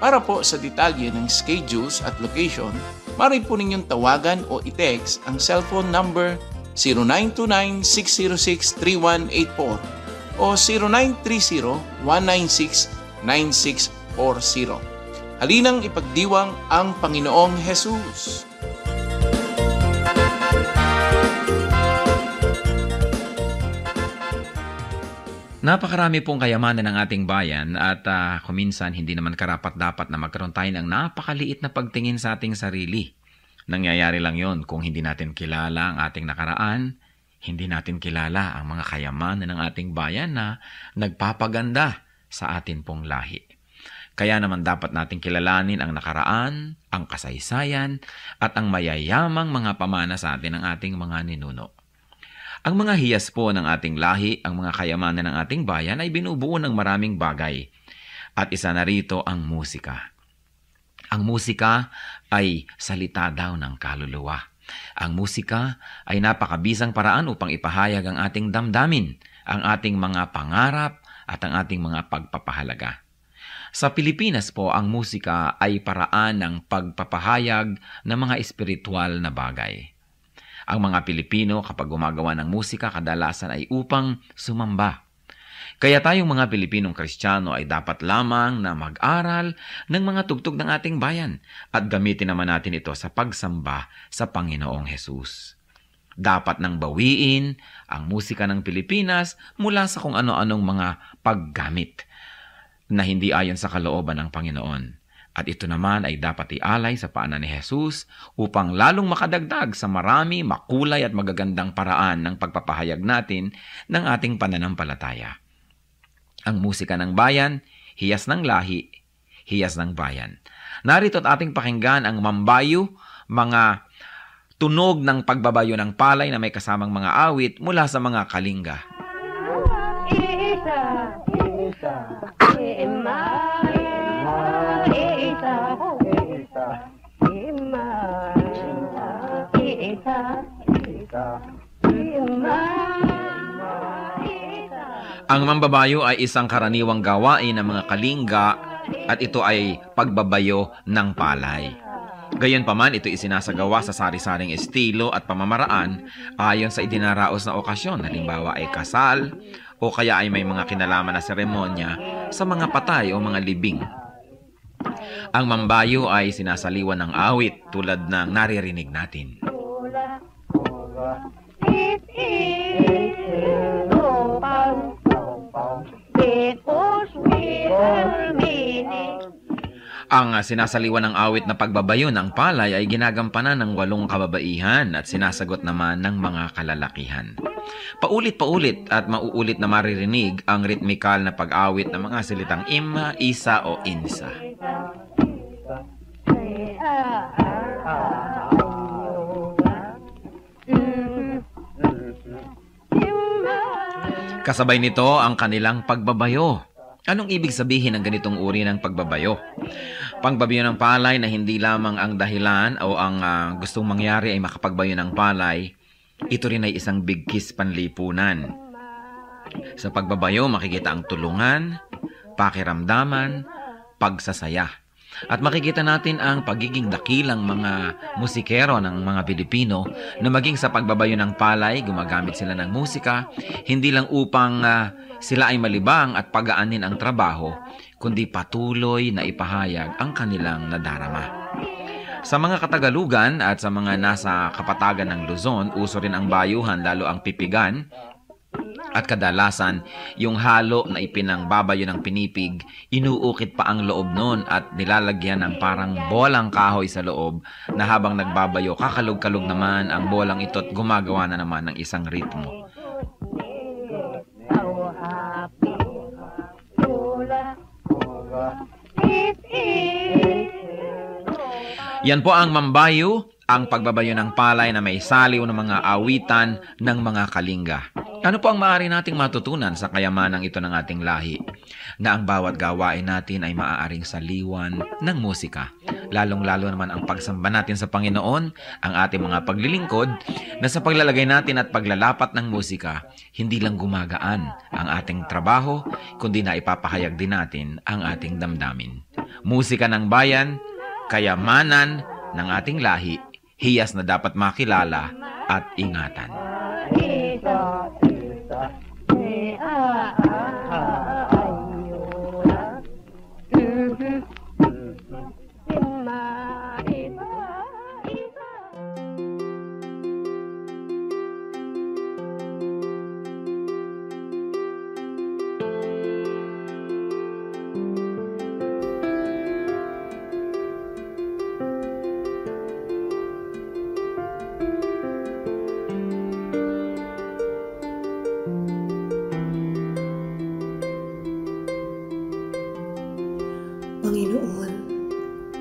Para po sa detalye ng schedules at location, maaari po ninyong tawagan o i-text ang cellphone number 0929-606-3184 o 0930-196-9640. Halinang ipagdiwang ang Panginoong Hesus. Napakarami pong kayamanan ng ating bayan at kuminsan hindi naman karapat-dapat na magkaroon tayo ng napakaliit na pagtingin sa ating sarili. Nangyayari lang yon kung hindi natin kilala ang ating nakaraan, hindi natin kilala ang mga kayamanan ng ating bayan na nagpapaganda sa atin pong lahi. Kaya naman dapat natin kilalanin ang nakaraan, ang kasaysayan, at ang mayayamang mga pamana sa atin ng ating mga ninuno. Ang mga hiyas po ng ating lahi, ang mga kayamanan ng ating bayan ay binubuo ng maraming bagay. At isa na rito ang musika. Ang musika ay salita daw ng kaluluwa. Ang musika ay napakabisang paraan upang ipahayag ang ating damdamin, ang ating mga pangarap at ang ating mga pagpapahalaga. Sa Pilipinas po, ang musika ay paraan ng pagpapahayag ng mga espiritual na bagay. Ang mga Pilipino kapag gumagawa ng musika kadalasan ay upang sumamba. Kaya tayong mga Pilipinong Kristiyano ay dapat lamang na mag-aral ng mga tugtog ng ating bayan at gamitin naman natin ito sa pagsamba sa Panginoong Hesus. Dapat nang bawiin ang musika ng Pilipinas mula sa kung ano-anong mga paggamit na hindi ayon sa kalooban ng Panginoon. At ito naman ay dapat ialay sa paanan ni Hesus upang lalong makadagdag sa marami, makulay at magagandang paraan ng pagpapahayag natin ng ating pananampalataya. Ang musika ng bayan, hiyas ng lahi, hiyas ng bayan. Narito at ating pakinggan ang mambayo, mga tunog ng pagbabayo ng palay na may kasamang mga awit mula sa mga kalinga. Ang mambabayo ay isang karaniwang gawain ng mga kalinga at ito ay pagbabayo ng palay. Gayunpaman, ito isinasagawa sa sari-saring estilo at pamamaraan ayon sa idinaraos na okasyon. Halimbawa ay kasal o kaya ay may mga kinalaman na seremonya sa mga patay o mga libing. Ang mambayo ay sinasaliwan ng awit tulad ng naririnig natin. Ang sinasaliwan ng awit na pagbabayo ng palay ay ginagampanan ng 8 kababaihan at sinasagot naman ng mga kalalakihan. Paulit-paulit at mauulit na maririnig ang ritmikal na pag-awit ng mga salitang ima, isa o insa. Kasabay nito ang kanilang pagbabayo. Anong ibig sabihin ng ganitong uri ng pagbabayo? Pagbabayo ng palay na hindi lamang ang dahilan o ang gustong mangyari ay makapagbayo ng palay, ito rin ay isang bigkis panlipunan. Sa pagbabayo, makikita ang tulungan, pakiramdaman, pagsasaya. At makikita natin ang pagiging dakilang mga musikero ng mga Pilipino na maging sa pagbabayo ng palay, gumagamit sila ng musika, hindi lang upang sila ay malibang at pagaanin ang trabaho, kundi patuloy na ipahayag ang kanilang nadarama. Sa mga Katagalugan at sa mga nasa kapatagan ng Luzon, uso rin ang bayuhan, lalo ang pipigan. At kadalasan, yung halo na ipinangbabayo ng pinipig, inuukit pa ang loob nun at nilalagyan ng parang bolang kahoy sa loob na habang nagbabayo, kakalog-kalog naman ang bolang ito at gumagawa na naman ng isang ritmo. Yan po ang mambayo, ang pagbabayo ng palay na may saliw ng mga awitan ng mga kalinga. Ano po ang maaari nating matutunan sa kayamanang ito ng ating lahi? Na ang bawat gawain natin ay maaaring saliwan ng musika. Lalong-lalo naman ang pagsamba natin sa Panginoon, ang ating mga paglilingkod, na sa paglalagay natin at paglalapat ng musika, hindi lang gumagaan ang ating trabaho, kundi na ipapahayag din natin ang ating damdamin. Musika ng bayan, kayamanan ng ating lahi, hiyas na dapat makilala at ingatan. Panginoon,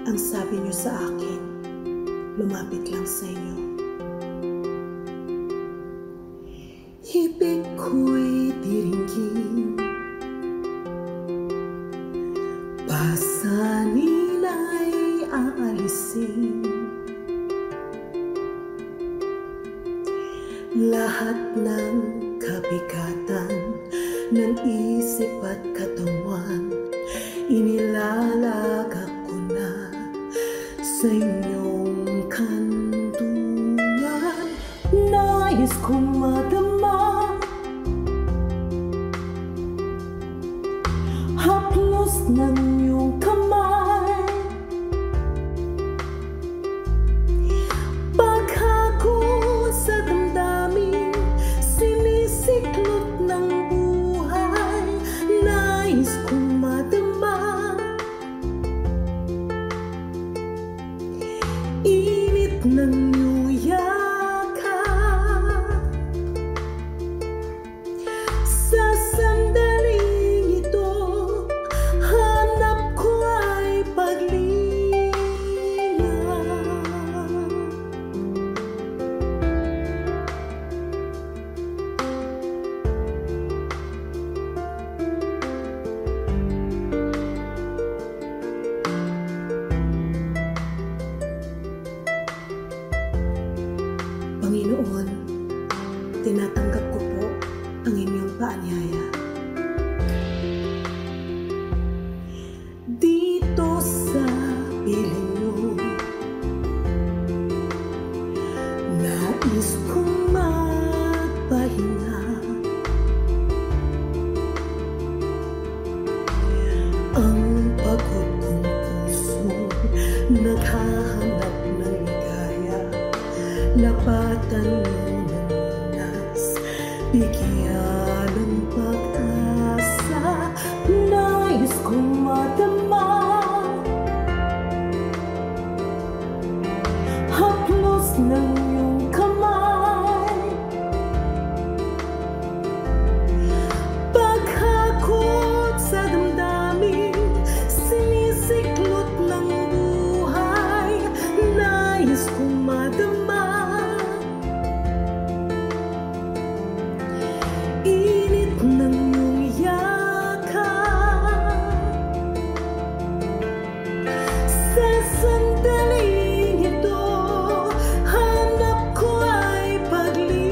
ang sabi niyo sa akin, lumapit lang sa inyo. Ibig ko'y diringgin, pasanin ay aalisin, lahat ng kabigatan ng isip at katawan, inilalagak ko na sa inyong kantungan. Nais kong madama haplos ng iyong kamay, paghako sa damdamin, sinisiklot ng buhay. Nais kong madama init ng iyong yakap. Sa sandaling ito, hanap ko ay paglinga. Panginoon, tinatanggap ko po ang inyong paanyaya. Dito sa piling niyo, nais kong magpahinga. Ang pagod kong puso, naghahanap ng ligaya. Lapatan mo ng lunas, bigyan ng pag-asa. Nais kong madama haplos ng iyong kamay, paghakot sa damdamin, sinisiklot ng buhay. Nais kong madama init ng iyong yakap. Sa sandaling ito, hanap ko ay paglinga.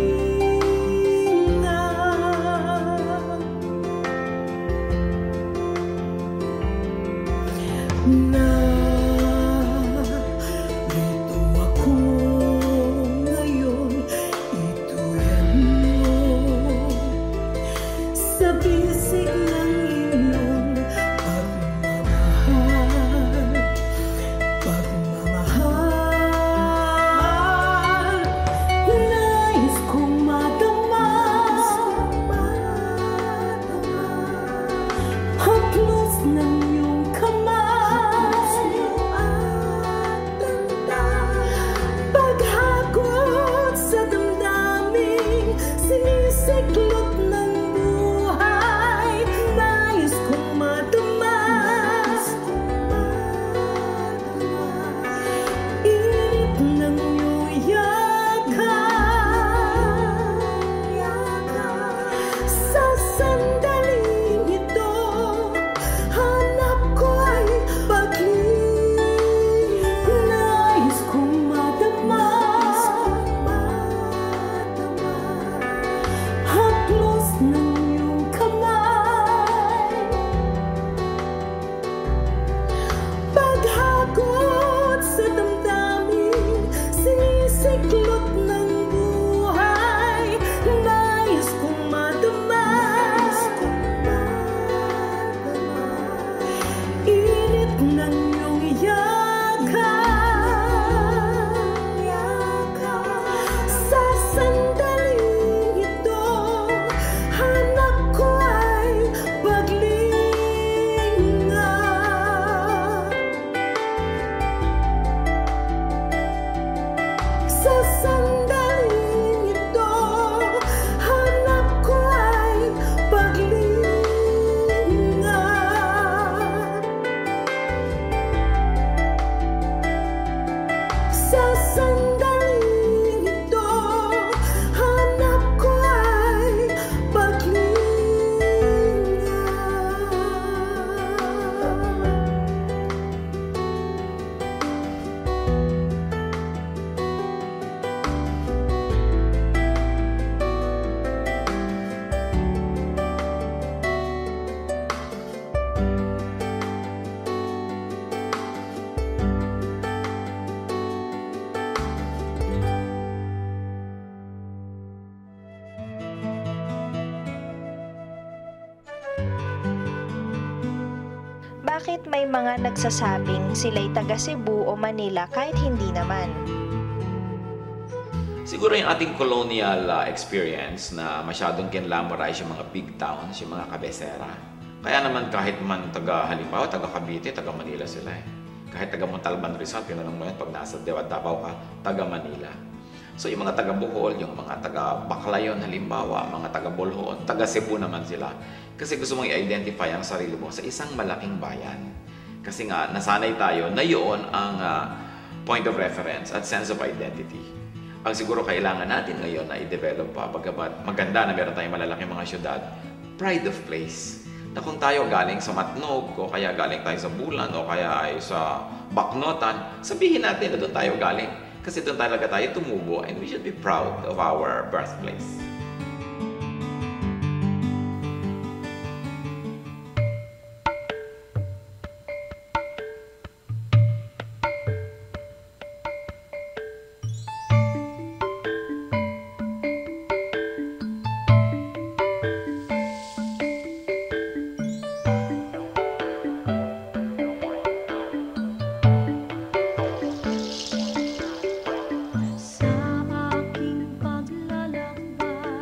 Sa sandaling ito, hanap ko ay paglinga. Bakit may mga nagsasabing sila'y taga Cebu o Manila kahit hindi naman? Siguro yung ating colonial experience na masyadong kinlamorize yung mga big towns, yung mga kabesera. Kaya naman kahit man halimbawa, taga Cavite, taga Manila sila eh. Kahit taga Montalban, Rizal, pinanong mo yan pag nasa Davao ka, taga Manila. So yung mga taga Bohol, yung mga taga Baclayon halimbawa, mga taga Bolhon, taga Cebu naman sila. Kasi gusto mong i-identify ang sarili mo sa isang malaking bayan. Kasi nga, nasanay tayo na yun ang point of reference at sense of identity. Ang siguro kailangan natin ngayon na i-develop pa, bagamat maganda na meron tayong malalaking mga syudad, pride of place. Na kung tayo galing sa Matnog, o kaya galing tayo sa Bulan, o kaya ay sa Baknotan, sabihin natin na doon tayo galing. Kasi doon talaga tayo tumubo and we should be proud of our birthplace. Sa aking paglalakbay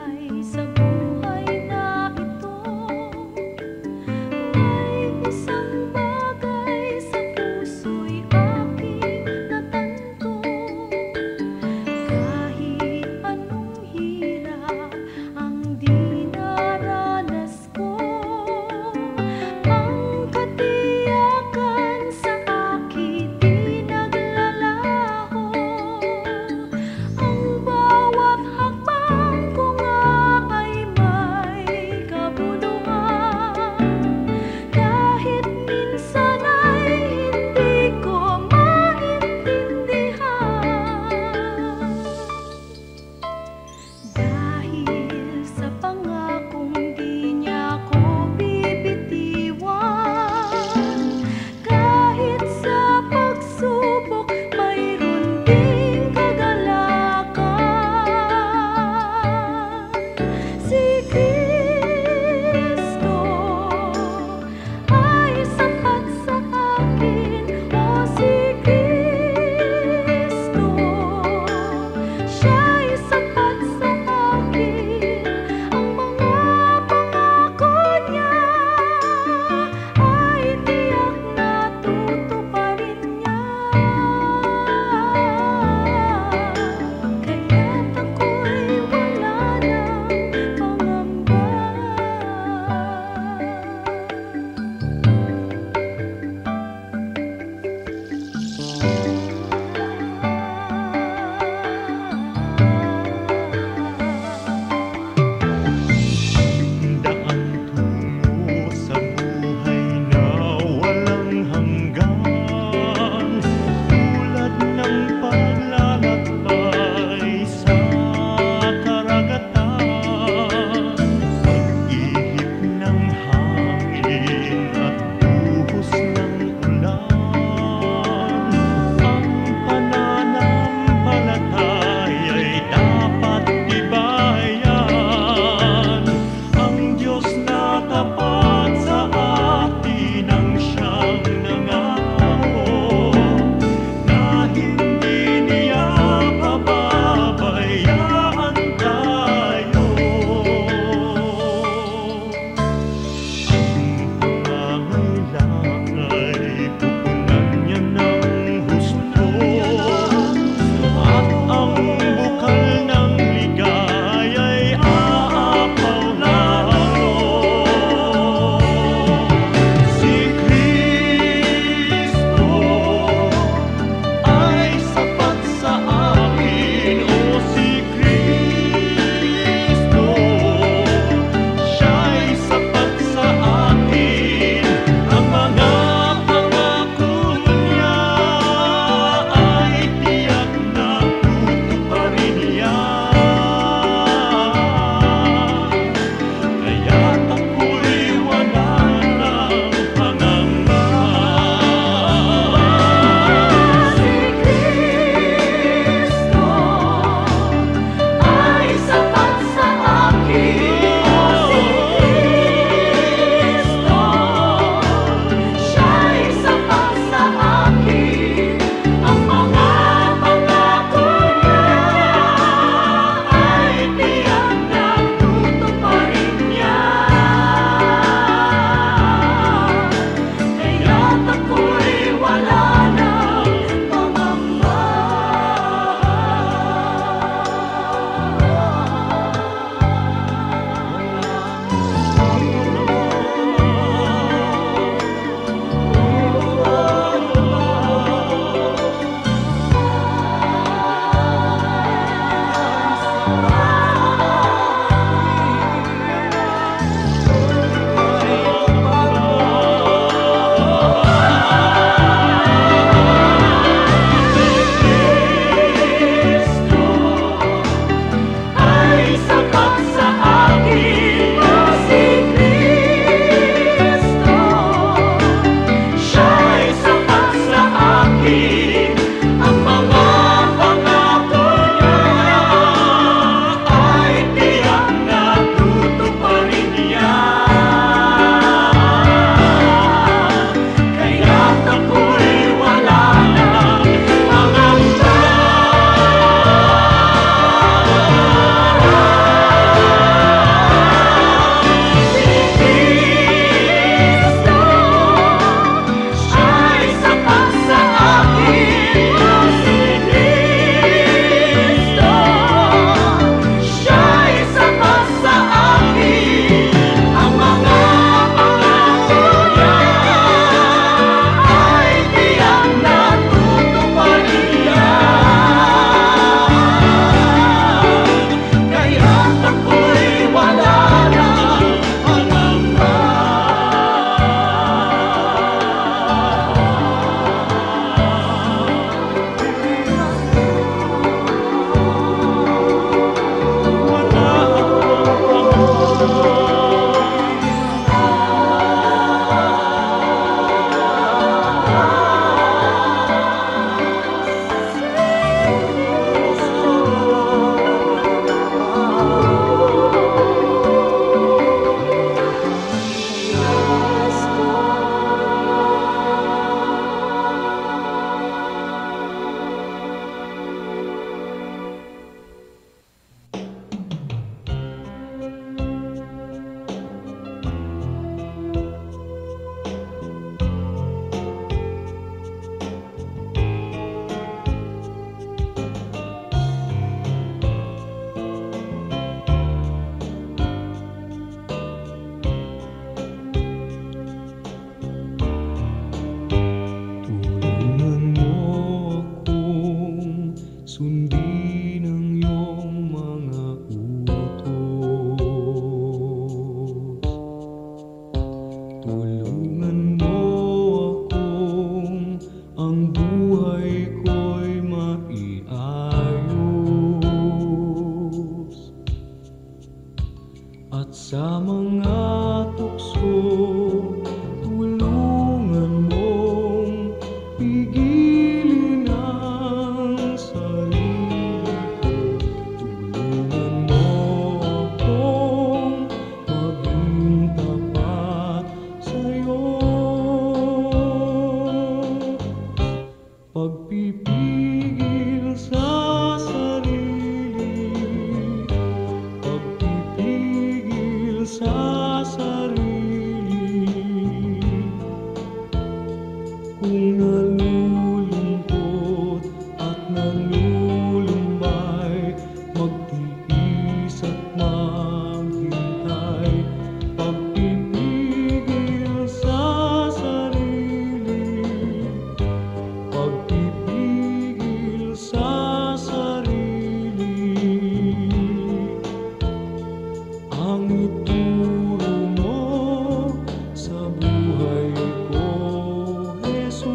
buhay ko'y maiayos, at sa mga tukso tulungan mong pigilin ang sarili ko. Tulungan mo akong maging tapat sa'yo. Pagpipigil sa sarili, pagpipigil sa sarili. Kung nalulungkot at nalulumbay, magtiis at maghintay. Pagpipigil sa sarili, pagpipigil sa sarili. Ang ituro mo sa buhay ko, Jesus.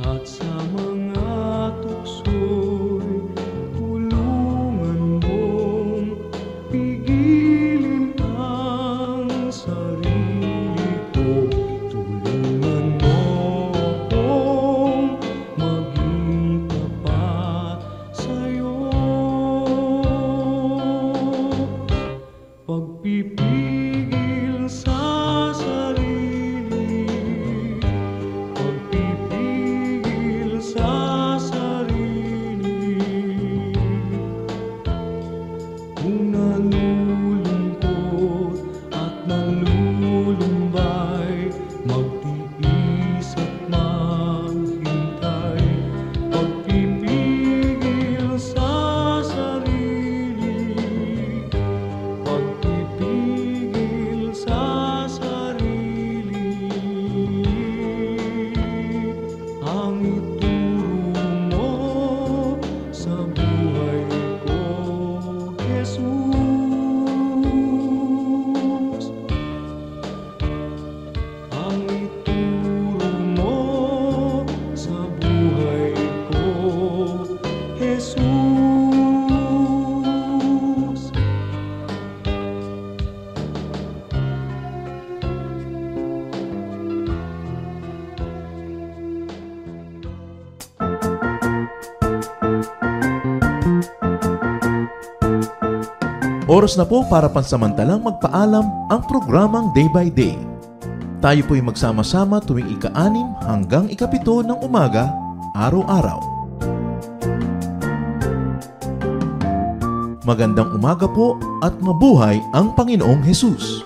At sa mga tukso'y tulungan mong pigilin ang sarili ko. Tulungan mo akong maging tapat sa'yo. Pagpipigil sa sarili, pagpipigil sa sarili. Kung nalulungkot at nalulumbay, magtiis at maghintay. Pagpipigil sa sarili, pagpipigil sa sarili. Ang ituro mo sa buhay ko, Jesus. Ang ituro mo sa buhay ko, Jesus. Oras na po para pansamantalang magpaalam ang programang Day by Day. Tayo po'y magsama-sama tuwing ika-6 hanggang ika-7 ng umaga, araw-araw. Magandang umaga po at mabuhay ang Panginoong Hesus!